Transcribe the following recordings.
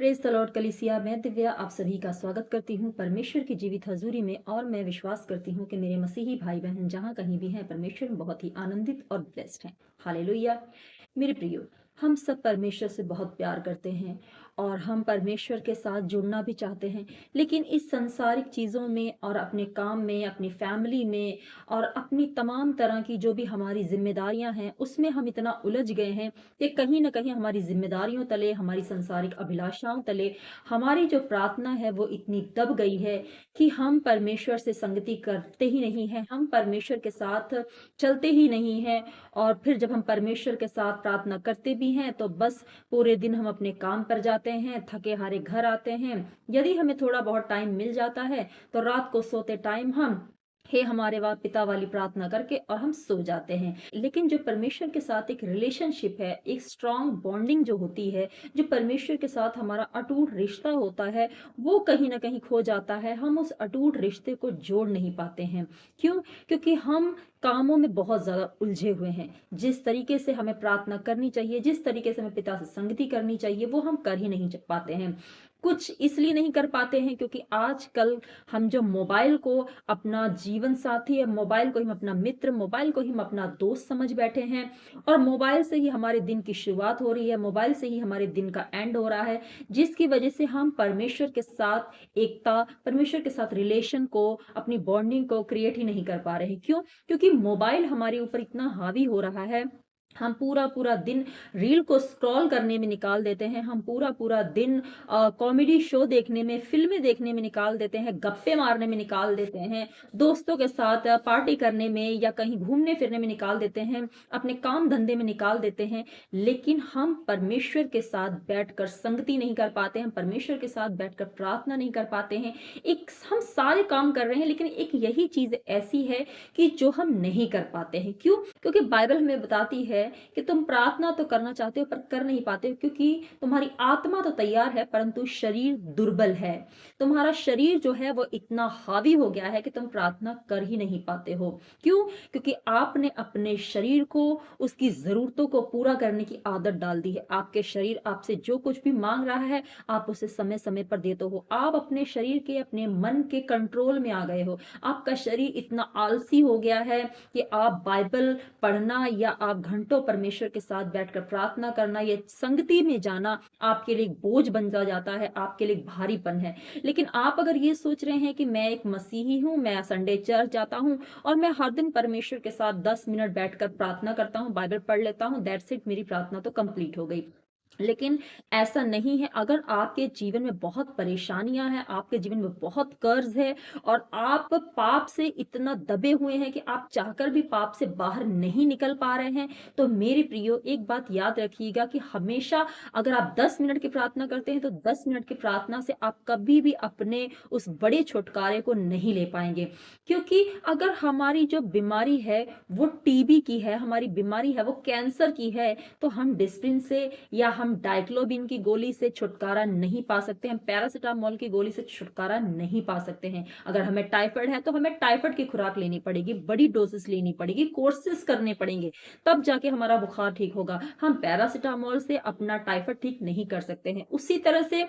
Praise the Lord कलीसिया। मैं दिव्या आप सभी का स्वागत करती हूँ परमेश्वर की जीवित हजूरी में। और मैं विश्वास करती हूँ कि मेरे मसीही भाई बहन जहाँ कहीं भी हैं परमेश्वर में बहुत ही आनंदित और ब्लेस्ड हैं। हालेलुया। मेरे प्रियो, हम सब परमेश्वर से बहुत प्यार करते हैं और हम परमेश्वर के साथ जुड़ना भी चाहते हैं। लेकिन इस संसारिक चीज़ों में और अपने काम में, अपनी फैमिली में और अपनी तमाम तरह की जो भी हमारी जिम्मेदारियां हैं उसमें हम इतना उलझ गए हैं कि कहीं ना कहीं हमारी जिम्मेदारियों तले, हमारी संसारिक अभिलाषाओं तले हमारी जो प्रार्थना है वो इतनी दब गई है कि हम परमेश्वर से संगति करते ही नहीं हैं, हम परमेश्वर के साथ चलते ही नहीं हैं। और फिर जब हम परमेश्वर के साथ प्रार्थना करते भी हैं तो बस पूरे दिन हम अपने काम पर जाते हैं, थके हारे घर आते हैं। यदि हमें थोड़ा बहुत टाइम मिल जाता है तो रात को सोते टाइम हम हे हमारे पिता वाली प्रार्थना करके और हम सो जाते हैं। लेकिन जो परमेश्वर के साथ एक रिलेशनशिप है, एक स्ट्रांग बॉन्डिंग जो होती है, जो परमेश्वर के साथ हमारा अटूट रिश्ता होता है, वो कहीं ना कहीं खो जाता है। हम उस अटूट रिश्ते को जोड़ नहीं पाते हैं। क्यों? क्योंकि हम कामों में बहुत ज्यादा उलझे हुए हैं। जिस तरीके से हमें प्रार्थना करनी चाहिए, जिस तरीके से हमें पिता से संगति करनी चाहिए, वो हम कर ही नहीं पाते हैं। कुछ इसलिए नहीं कर पाते हैं क्योंकि आजकल हम जो मोबाइल को अपना जीवन साथी है, मोबाइल को ही हम अपना मित्र, मोबाइल को ही हम अपना दोस्त समझ बैठे हैं। और मोबाइल से ही हमारे दिन की शुरुआत हो रही है, मोबाइल से ही हमारे दिन का एंड हो रहा है। जिसकी वजह से हम परमेश्वर के साथ एकता, परमेश्वर के साथ रिलेशन को, अपनी बॉन्डिंग को क्रिएट ही नहीं कर पा रहे हैं। क्यों? क्योंकि मोबाइल हमारे ऊपर इतना हावी हो रहा है। हम पूरा पूरा दिन रील को स्क्रॉल करने में निकाल देते हैं, हम पूरा पूरा दिन कॉमेडी शो देखने में, फिल्में देखने में निकाल देते हैं, गप्पे मारने में निकाल देते हैं, दोस्तों के साथ पार्टी करने में या कहीं घूमने फिरने में निकाल देते हैं, अपने काम धंधे में निकाल देते हैं। लेकिन हम परमेश्वर के साथ बैठकर संगति नहीं कर पाते, हम परमेश्वर के साथ बैठकर प्रार्थना नहीं कर पाते हैं। एक हम सारे काम कर रहे हैं लेकिन एक यही चीज ऐसी है कि जो हम नहीं कर पाते हैं। क्यों? क्योंकि बाइबल हमें बताती है कि तुम प्रार्थना तो करना चाहते हो पर कर नहीं पाते हो, क्योंकि तुम्हारी आत्मा तो तैयार है परंतु शरीर दुर्बल है। तुम्हारा शरीर जो है वो इतना हावी हो गया है कि तुम प्रार्थना कर ही नहीं पाते हो। क्यों? क्योंकि आपने अपने शरीर को उसकी जरूरतों को पूरा करने की आदत डाल दी है। आपके शरीर आपसे जो कुछ भी मांग रहा है आप उसे समय समय पर देते हो। आप अपने शरीर के, अपने मन के कंट्रोल में आ गए हो। आपका शरीर इतना आलसी हो गया है कि आप बाइबल पढ़ना या आप घंटों परमेश्वर के साथ बैठकर प्रार्थना करना, ये संगति में जाना आपके लिए बोझ बन जाता है, आपके लिए भारीपन है। लेकिन आप अगर ये सोच रहे हैं कि मैं एक मसीही हूं, मैं संडे चर्च जाता हूं और मैं हर दिन परमेश्वर के साथ 10 मिनट बैठकर प्रार्थना करता हूं, बाइबल पढ़ लेता हूं, दैट्स इट, मेरी प्रार्थना तो कंप्लीट हो गई। लेकिन ऐसा नहीं है। अगर आपके जीवन में बहुत परेशानियां हैं, आपके जीवन में बहुत कर्ज है और आप पाप से इतना दबे हुए हैं कि आप चाहकर भी पाप से बाहर नहीं निकल पा रहे हैं, तो मेरे प्रियो एक बात याद रखिएगा कि हमेशा अगर आप 10 मिनट की प्रार्थना करते हैं तो 10 मिनट की प्रार्थना से आप कभी भी अपने उस बड़े छुटकारे को नहीं ले पाएंगे। क्योंकि अगर हमारी जो बीमारी है वो टीबी की है, हमारी बीमारी है वो कैंसर की है, तो हम डिस्प्रिन से या हम डाइक्लोबिन की गोली से छुटकारा नहीं पा सकते, हम पैरासिटामोल की गोली से छुटकारा नहीं पा सकते हैं। अगर हमें टाइफाइड है तो हमें टाइफाइड की खुराक लेनी पड़ेगी, बड़ी डोसेस लेनी पड़ेगी, कोर्सेस करने पड़ेंगे, तब जाके हमारा बुखार ठीक होगा। हम पैरासिटामोल से अपना टाइफाइड ठीक नहीं कर सकते हैं। उसी तरह से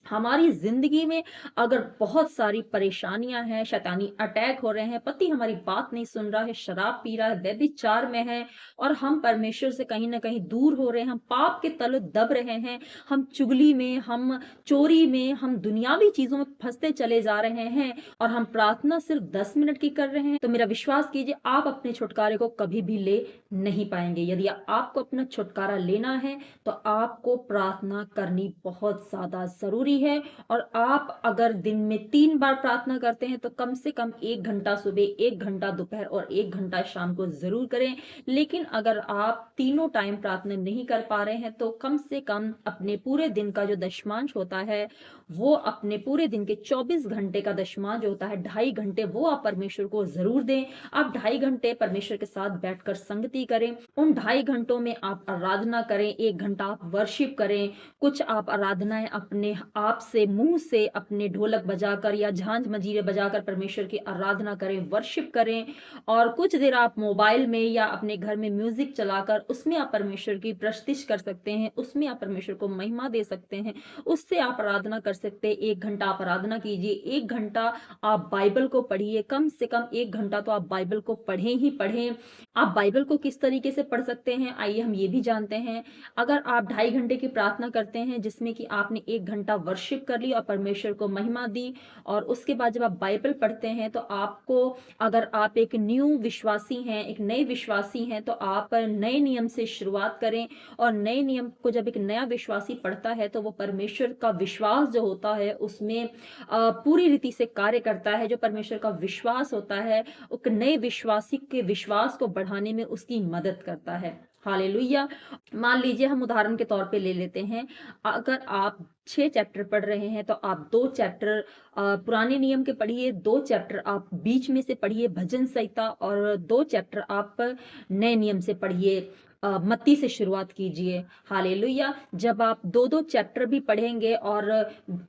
हमारी जिंदगी में अगर बहुत सारी परेशानियां हैं, शैतानी अटैक हो रहे हैं, पति हमारी बात नहीं सुन रहा है, शराब पी रहा है, व्यभिचार में है और हम परमेश्वर से कहीं ना कहीं दूर हो रहे हैं, हम पाप के तले दब रहे हैं, हम चुगली में, हम चोरी में, हम दुनियावी चीजों में फंसते चले जा रहे हैं और हम प्रार्थना सिर्फ 10 मिनट की कर रहे हैं, तो मेरा विश्वास कीजिए आप अपने छुटकारे को कभी भी ले नहीं पाएंगे। यदि आपको अपना छुटकारा लेना है तो आपको प्रार्थना करनी बहुत ज्यादा जरूरी है। और आप अगर दिन में 3 बार प्रार्थना करते हैं तो कम से कम 1 घंटा सुबह, 1 घंटा दोपहर और 1 घंटा शाम को जरूर करें। लेकिन अगर आप तीनों टाइम प्रार्थना नहीं कर पा रहे हैं तो कम से कम अपने पूरे दिन का जो दशमांश होता है, वो अपने पूरे दिन के 24 घंटे का दशमांश जो होता है, 2.5 घंटे, वो आप परमेश्वर को जरूर दें। आप 2.5 घंटे परमेश्वर के साथ बैठकर संगति करें। उन 2.5 घंटों में आप आराधना करें, 1 घंटा आप वर्शिप करें, कुछ आप आराधनाएं अपने आपसे मुंह से अपने ढोलक बजाकर या झांझ मंजीरे बजाकर परमेश्वर की आराधना करें, वर्शिप करें, और कुछ देर आप मोबाइल में या अपने घर में म्यूजिक चलाकर उसमें आप परमेश्वर की प्रस्तुति कर सकते हैं, उसमें आप परमेश्वर को महिमा दे सकते हैं, उससे आप आराधना कर सकते हैं। 1 घंटा आप आराधना कीजिए, 1 घंटा आप बाइबल को पढ़िए, कम से कम 1 घंटा तो आप बाइबल को पढ़ें ही पढ़ें। आप बाइबल को किस तरीके से पढ़ सकते हैं, आइए हम ये भी जानते हैं। अगर आप 2.5 घंटे की प्रार्थना करते हैं जिसमें कि आपने 1 घंटा वर्शिप कर ली और परमेश्वर को महिमा दी, और उसके बाद जब आप बाइबल पढ़ते हैं तो आपको, अगर आप एक न्यू विश्वासी हैं, एक नए विश्वासी हैं, तो आप नए नियम से शुरुआत करें। और नए नियम को जब एक नया विश्वासी पढ़ता है तो वो परमेश्वर का विश्वास जो होता है उसमें पूरी रीति से कार्य करता है। जो परमेश्वर का विश्वास होता है एक नए विश्वासी के विश्वास को बढ़ाने में उसकी मदद करता है। हालेलुया। मान लीजिए हम उदाहरण के तौर पे ले लेते हैं, अगर आप 6 चैप्टर पढ़ रहे हैं तो आप 2 चैप्टर पुराने नियम के पढ़िए, 2 चैप्टर आप बीच में से पढ़िए भजन संहिता, और 2 चैप्टर आप नए नियम से पढ़िए। मत्ती से शुरुआत कीजिए। हालेलुया। जब आप 2-2 चैप्टर भी पढ़ेंगे, और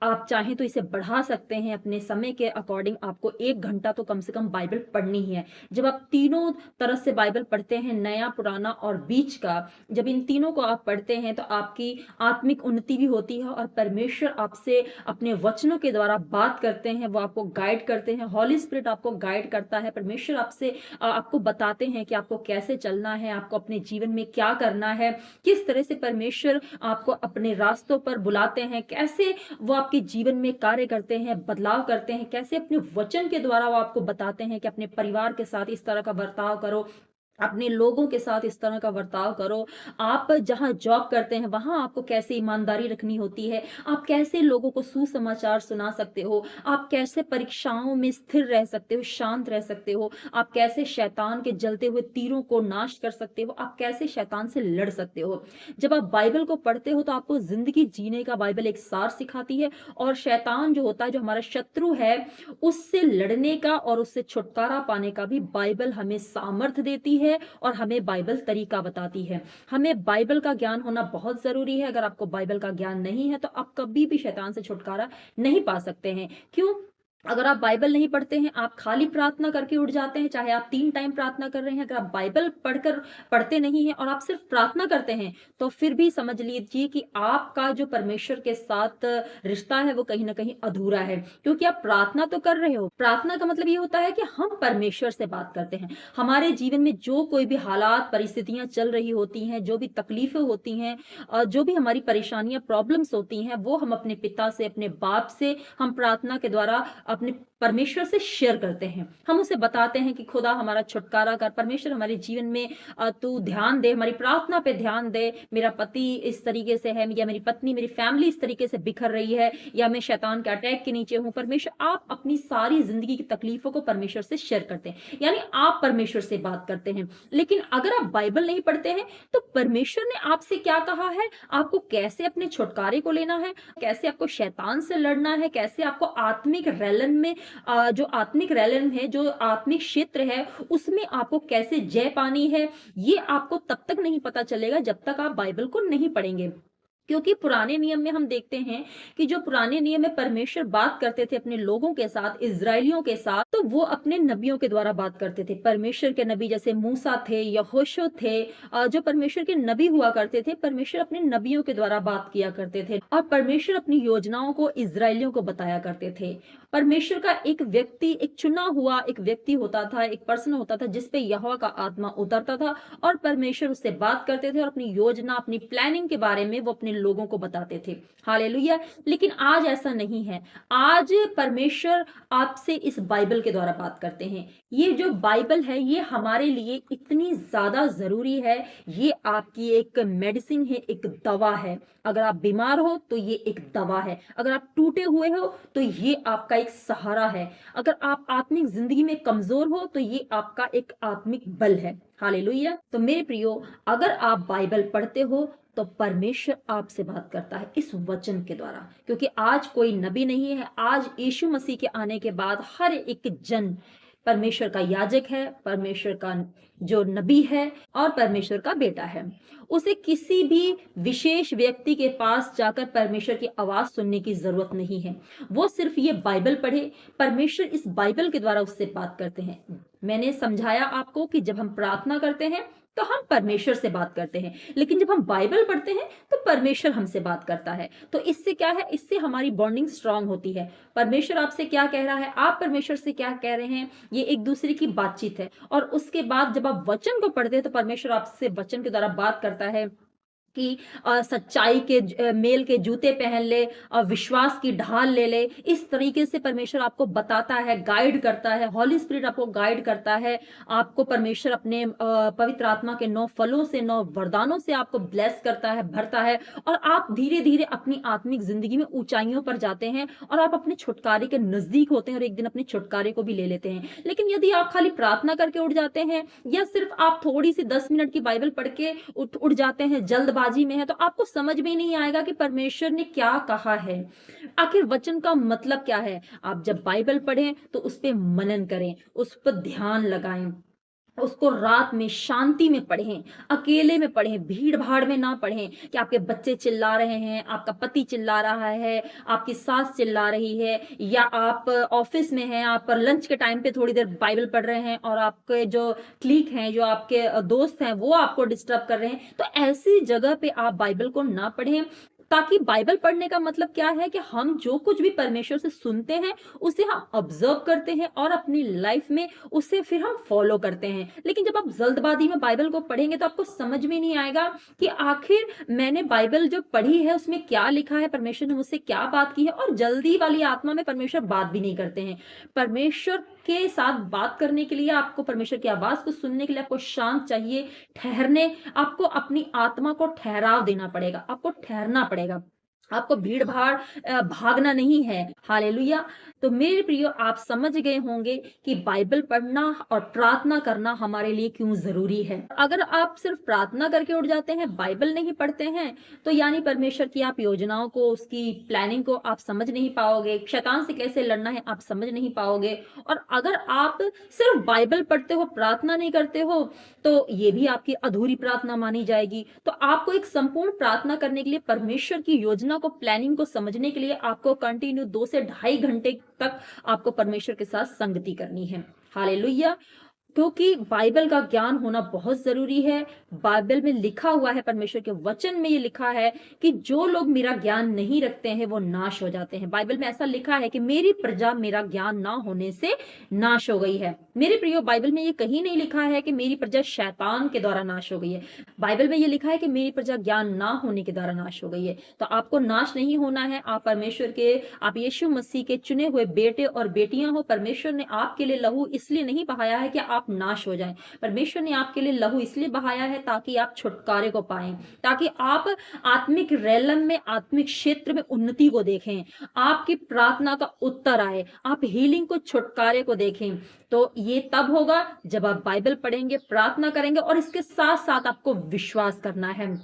आप चाहें तो इसे बढ़ा सकते हैं अपने समय के अकॉर्डिंग, आपको 1 घंटा तो कम से कम बाइबल पढ़नी ही है। जब आप तीनों तरह से बाइबल पढ़ते हैं, नया, पुराना और बीच का, जब इन तीनों को आप पढ़ते हैं तो आपकी आत्मिक उन्नति भी होती है, और परमेश्वर आपसे अपने वचनों के द्वारा बात करते हैं, वो आपको गाइड करते हैं। हॉली स्पिरिट आपको गाइड करता है। परमेश्वर आपसे आपको बताते हैं कि आपको कैसे चलना है, आपको अपने जीवन में क्या करना है, किस तरह से परमेश्वर आपको अपने रास्तों पर बुलाते हैं, कैसे वो आपके जीवन में कार्य करते हैं, बदलाव करते हैं, कैसे अपने वचन के द्वारा वो आपको बताते हैं कि अपने परिवार के साथ इस तरह का बर्ताव करो, अपने लोगों के साथ इस तरह का बर्ताव करो। आप जहाँ जॉब करते हैं वहाँ आपको कैसे ईमानदारी रखनी होती है, आप कैसे लोगों को सुसमाचार सुना सकते हो, आप कैसे परीक्षाओं में स्थिर रह सकते हो, शांत रह सकते हो, आप कैसे शैतान के जलते हुए तीरों को नाश कर सकते हो, आप कैसे शैतान से लड़ सकते हो। जब आप बाइबल को पढ़ते हो तो आपको जिंदगी जीने का बाइबल एक सार सिखाती है, और शैतान जो होता है, जो हमारा शत्रु है, उससे लड़ने का और उससे छुटकारा पाने का भी बाइबल हमें सामर्थ्य देती है, और हमें बाइबल तरीका बताती है। हमें बाइबल का ज्ञान होना बहुत जरूरी है। अगर आपको बाइबल का ज्ञान नहीं है तो आप कभी भी शैतान से छुटकारा नहीं पा सकते हैं। क्यों? अगर आप बाइबल नहीं पढ़ते हैं, आप खाली प्रार्थना करके उठ जाते हैं, चाहे आप 3 टाइम प्रार्थना कर रहे हैं, अगर आप बाइबल पढ़ते नहीं हैं और आप सिर्फ प्रार्थना करते हैं, तो फिर भी समझ लीजिए कि आपका जो परमेश्वर के साथ रिश्ता है वो कहीं ना कहीं अधूरा है। क्योंकि आप प्रार्थना तो कर रहे हो, प्रार्थना का मतलब ये होता है कि हम परमेश्वर से बात करते हैं। हमारे जीवन में जो कोई भी हालात परिस्थितियां चल रही होती हैं, जो भी तकलीफें होती हैं, जो भी हमारी परेशानियां प्रॉब्लम्स होती हैं, वो हम अपने पिता से, अपने बाप से, हम प्रार्थना के द्वारा अपने परमेश्वर से शेयर करते हैं। हम उसे बताते हैं कि खुदा हमारा छुटकारा कर, परमेश्वर हमारे जीवन में तू ध्यान दे, हमारी प्रार्थना पे ध्यान दे। मेरा पति इस तरीके से है, या मेरी पत्नी, मेरी फैमिली इस तरीके से बिखर रही है, या मैं शैतान के अटैक के नीचे हूं। परमेश्वर, आप अपनी सारी जिंदगी की तकलीफों को परमेश्वर से शेयर करते हैं, यानी आप परमेश्वर से बात करते हैं। लेकिन अगर आप बाइबल नहीं पढ़ते हैं तो परमेश्वर ने आपसे क्या कहा है, आपको कैसे अपने छुटकारे को लेना है, कैसे आपको शैतान से लड़ना है, कैसे आपको आत्मिक रैलन में जो आत्मिक रैलन है, जो आत्मिक क्षेत्र है, उसमें आपको कैसे जय पानी है, ये आपको तब तक नहीं पता चलेगा जब तक आप बाइबल को नहीं पढ़ेंगे। क्योंकि पुराने नियम में हम देखते हैं कि जो पुराने नियम में परमेश्वर बात करते थे अपने लोगों के साथ, इजरायलियों के साथ, तो वो अपने नबियों के द्वारा बात करते थे। परमेश्वर के नबी जैसे मूसा थे, यहोशू थे, जो परमेश्वर के नबी हुआ करते थे, परमेश्वर अपने नबियों के द्वारा बात किया करते थे, और परमेश्वर अपनी योजनाओं को इजरायलियों को बताया करते थे। परमेश्वर का एक व्यक्ति, एक चुना हुआ एक व्यक्ति होता था, एक पर्सन होता था जिसपे यहोवा का आत्मा उतरता था, और परमेश्वर उससे बात करते थे और अपनी योजना, अपनी प्लानिंग के बारे में वो अपने लोगों को बताते थे। हालेलुया। लेकिन आज ऐसा नहीं है। आज परमेश्वर आपसे इस बाइबल के द्वारा बात करते हैं। ये जो बाइबल है ये हमारे लिए इतनी ज्यादा जरूरी है। ये आपकी एक मेडिसिन है, एक दवा है। अगर आप बीमार हो तो ये एक दवा है, अगर आप टूटे हुए हो तो ये आपका एक सहारा है, अगर आप आत्मिक जिंदगी में कमजोर हो तो ये आपका एक आत्मिक बल है। हालेलुया। तो मेरे प्रियो, अगर आप बाइबल पढ़ते हो तो परमेश्वर आपसे बात करता है इस वचन के द्वारा। क्योंकि आज कोई नबी नहीं है, आज यीशु मसीह के आने के बाद हर एक जन परमेश्वर का याजक है, परमेश्वर का जो नबी है और परमेश्वर का बेटा है। उसे किसी भी विशेष व्यक्ति के पास जाकर परमेश्वर की आवाज सुनने की जरूरत नहीं है। वो सिर्फ ये बाइबल पढ़े, परमेश्वर इस बाइबल के द्वारा उससे बात करते हैं। मैंने समझाया आपको कि जब हम प्रार्थना करते हैं तो हम परमेश्वर से बात करते हैं, लेकिन जब हम बाइबल पढ़ते हैं तो परमेश्वर हमसे बात करता है। तो इससे क्या है, इससे हमारी बॉन्डिंग स्ट्रांग होती है। परमेश्वर आपसे क्या कह रहा है, आप परमेश्वर से क्या कह रहे हैं, ये एक दूसरे की बातचीत है। और उसके बाद जब आप वचन को पढ़ते हैं तो परमेश्वर आपसे वचन के द्वारा बात करता है कि सच्चाई के मेल के जूते पहन ले, विश्वास की ढाल ले ले। इस तरीके से परमेश्वर आपको बताता है, गाइड करता है। हॉली स्पिरिट आपको गाइड करता है। आपको परमेश्वर अपने पवित्र आत्मा के 9 फलों से, 9 वरदानों से आपको ब्लेस करता है, भरता है, और आप धीरे-धीरे अपनी आत्मिक जिंदगी में ऊंचाइयों पर जाते हैं और आप अपने छुटकारे के नजदीक होते हैं और एक दिन अपने छुटकारे को भी ले लेते हैं। लेकिन यदि आप खाली प्रार्थना करके उठ जाते हैं या सिर्फ आप थोड़ी सी 10 मिनट की बाइबल पढ़ के उठ जाते हैं, जल्दबाजी में है, तो आपको समझ में ही नहीं आएगा कि परमेश्वर ने क्या कहा है, आखिर वचन का मतलब क्या है। आप जब बाइबल पढ़ें तो उस पे मनन करें, उस पर ध्यान लगाएं, उसको रात में शांति में पढ़ें, अकेले में पढ़ें, भीड़ भाड़ में ना पढ़ें कि आपके बच्चे चिल्ला रहे हैं, आपका पति चिल्ला रहा है, आपकी सास चिल्ला रही है, या आप ऑफिस में हैं, आप लंच के टाइम पे थोड़ी देर बाइबल पढ़ रहे हैं और आपके जो क्लीक हैं, जो आपके दोस्त हैं, वो आपको डिस्टर्ब कर रहे हैं। तो ऐसी जगह पे आप बाइबल को ना पढ़ें। ताकि बाइबल पढ़ने का मतलब क्या है कि हम जो कुछ भी परमेश्वर से सुनते हैं उसे हम ऑब्जर्व करते हैं और अपनी लाइफ में उसे फिर हम फॉलो करते हैं। लेकिन जब आप जल्दबाजी में बाइबल को पढ़ेंगे तो आपको समझ में नहीं आएगा कि आखिर मैंने बाइबल जो पढ़ी है उसमें क्या लिखा है, परमेश्वर ने मुझसे क्या बात की है। और जल्दी वाली आत्मा में परमेश्वर बात भी नहीं करते हैं। परमेश्वर के साथ बात करने के लिए, आपको परमेश्वर की आवाज को सुनने के लिए आपको शांत चाहिए, ठहरने, आपको अपनी आत्मा को ठहराव देना पड़ेगा, आपको ठहरना पड़ेगा। आपको भीड़-भाड़ भागना नहीं है। हालेलुया! तो मेरे प्रियो, आप समझ गए होंगे कि बाइबल पढ़ना और प्रार्थना करना हमारे लिए क्यों ज़रूरी है। अगर आप सिर्फ प्रार्थना करके उठ जाते हैं, बाइबल नहीं पढ़ते हैं, तो यानी परमेश्वर की आप योजनाओं को, उसकी प्लानिंग को आप समझ नहीं पाओगे, शैतान से कैसे लड़ना है आप समझ नहीं पाओगे। और अगर आप सिर्फ बाइबल पढ़ते हो, प्रार्थना नहीं करते हो, तो ये भी आपकी अधूरी प्रार्थना मानी जाएगी। तो आपको एक संपूर्ण प्रार्थना करने के लिए, परमेश्वर की योजना को, प्लानिंग को समझने के लिए आपको कंटिन्यू 2 से ढाई घंटे तक आपको परमेश्वर के साथ संगति करनी है। हालेलुया! क्योंकि बाइबल का ज्ञान होना बहुत जरूरी है। बाइबल में लिखा हुआ है, परमेश्वर के वचन में ये लिखा है कि जो लोग मेरा ज्ञान नहीं रखते हैं वो नाश हो जाते हैं। बाइबल में ऐसा लिखा है कि मेरी प्रजा मेरा ज्ञान ना होने से नाश हो गई है। मेरे प्रियो, बाइबल में ये कहीं नहीं लिखा है कि मेरी प्रजा शैतान के द्वारा नाश हो गई है। बाइबल में ये लिखा है कि मेरी प्रजा ज्ञान ना होने के द्वारा नाश हो गई है। तो आपको नाश नहीं होना है। आप परमेश्वर के, आप यीशु मसीह के चुने हुए बेटे और बेटियां हो। परमेश्वर ने आपके लिए लहू इसलिए नहीं बहाया है कि आप नाश हो जाएं। परमेश्वर ने आपके लिए लहू इसलिए बहाया है ताकि आप छुटकारे को पाएं, ताकि आप आत्मिक रेलम में, आत्मिक क्षेत्र में उन्नति को देखें, आपकी प्रार्थना का उत्तर आए, आप हीलिंग को, छुटकारे को देखें। तो ये तब होगा जब आप बाइबल पढ़ेंगे, प्रार्थना करेंगे, और इसके साथ साथ आपको विश्वास करना है।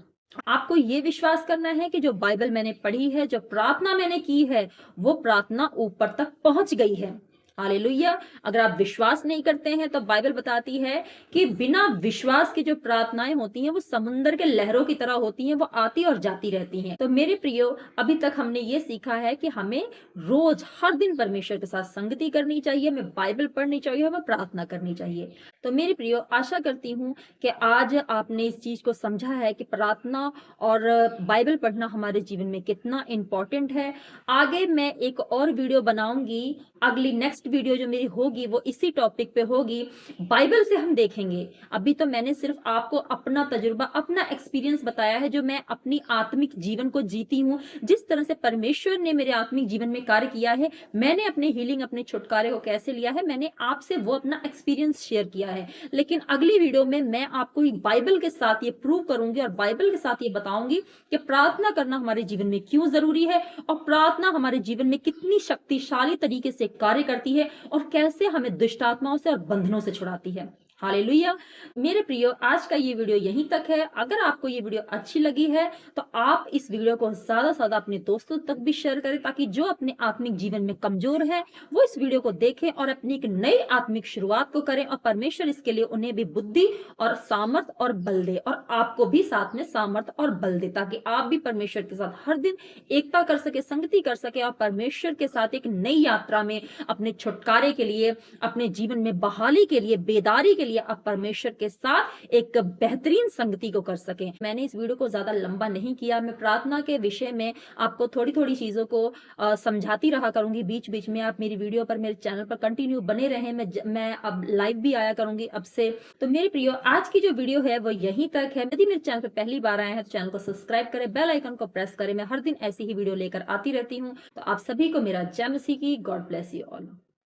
आपको ये विश्वास करना है कि जो बाइबल मैंने पढ़ी है, जो प्रार्थना मैंने की है, वो प्रार्थना ऊपर तक पहुंच गई है। हालेलुया! अगर आप विश्वास नहीं करते हैं तो बाइबल बताती है कि बिना विश्वास की जो प्रार्थनाएं होती हैं वो समुद्र के लहरों की तरह होती हैं, वो आती और जाती रहती हैं। तो मेरे प्रियो, अभी तक हमने ये सीखा है कि हमें रोज, हर दिन परमेश्वर के साथ संगति करनी चाहिए, हमें बाइबल पढ़नी चाहिए, हमें प्रार्थना करनी चाहिए। तो मेरे प्रियो, आशा करती हूँ कि आज आपने इस चीज को समझा है कि प्रार्थना और बाइबल पढ़ना हमारे जीवन में कितना इंपॉर्टेंट है। आगे मैं एक और वीडियो बनाऊंगी। अगली नेक्स्ट वीडियो जो मेरी होगी वो इसी टॉपिक पे होगी। बाइबल से हम देखेंगे। अभी तो मैंने सिर्फ आपको अपना तजुर्बा, अपना एक्सपीरियंस बताया है, जो मैं अपनी आत्मिक जीवन को जीती हूँ, जिस तरह से परमेश्वर ने मेरे आत्मिक जीवन में कार्य किया है, मैंने अपने हीलिंग, अपने छुटकारे को कैसे लिया है, मैंने आपसे वो अपना एक्सपीरियंस शेयर किया है। लेकिन अगली वीडियो में मैं आपको बाइबल के साथ ये प्रूव करूंगी और बाइबल के साथ ये बताऊंगी कि प्रार्थना करना हमारे जीवन में क्यों जरूरी है, और प्रार्थना हमारे जीवन में कितनी शक्तिशाली तरीके से कार्य करती है, और कैसे हमें दुष्ट आत्माओं से और बंधनों से छुड़ाती है। हालेलुया। मेरे प्रियो, आज का ये वीडियो यहीं तक है। अगर आपको ये वीडियो अच्छी लगी है तो आप इस वीडियो को ज़्यादा से ज़्यादा अपने दोस्तों तक भी शेयर करें, ताकि जो अपने आत्मिक जीवन में कमज़ोर है वो इस वीडियो को देखें और अपनी एक नई आत्मिक शुरुआत को करें, और परमेश्वर इसके लिए उन्हें भी बुद्धि और सामर्थ और बल दे, और आपको भी साथ में सामर्थ और बल दे, ताकि आप भी परमेश्वर के साथ हर दिन एकता कर सके, संगति कर सके, और परमेश्वर के साथ एक नई यात्रा में अपने छुटकारे के लिए, अपने जीवन में बहाली के लिए, बेदारी के लिए आप परमेश्वर के साथ एक बेहतरीन संगति को कर सकें। मैंने इस वीडियो को ज्यादा लंबा नहीं किया। मैं प्रार्थना के विषय में आपको थोड़ी थोड़ी चीजों को समझाती रहा करूंगी। बीच बीच में आप मेरी वीडियो पर, मेरे चैनल पर कंटिन्यू बने रहें। मैं अब लाइव भी आया करूंगी अब से। तो मेरे प्रियो, आज की जो वीडियो है वो यहीं तक है। यदि मेरे चैनल पर पहली बार आए हैं तो चैनल को सब्सक्राइब करें, बेल आइकन को प्रेस करें। मैं हर दिन ऐसी ही वीडियो लेकर आती रहती हूँ। तो आप सभी को मेरा जय मसीह की। God bless you all.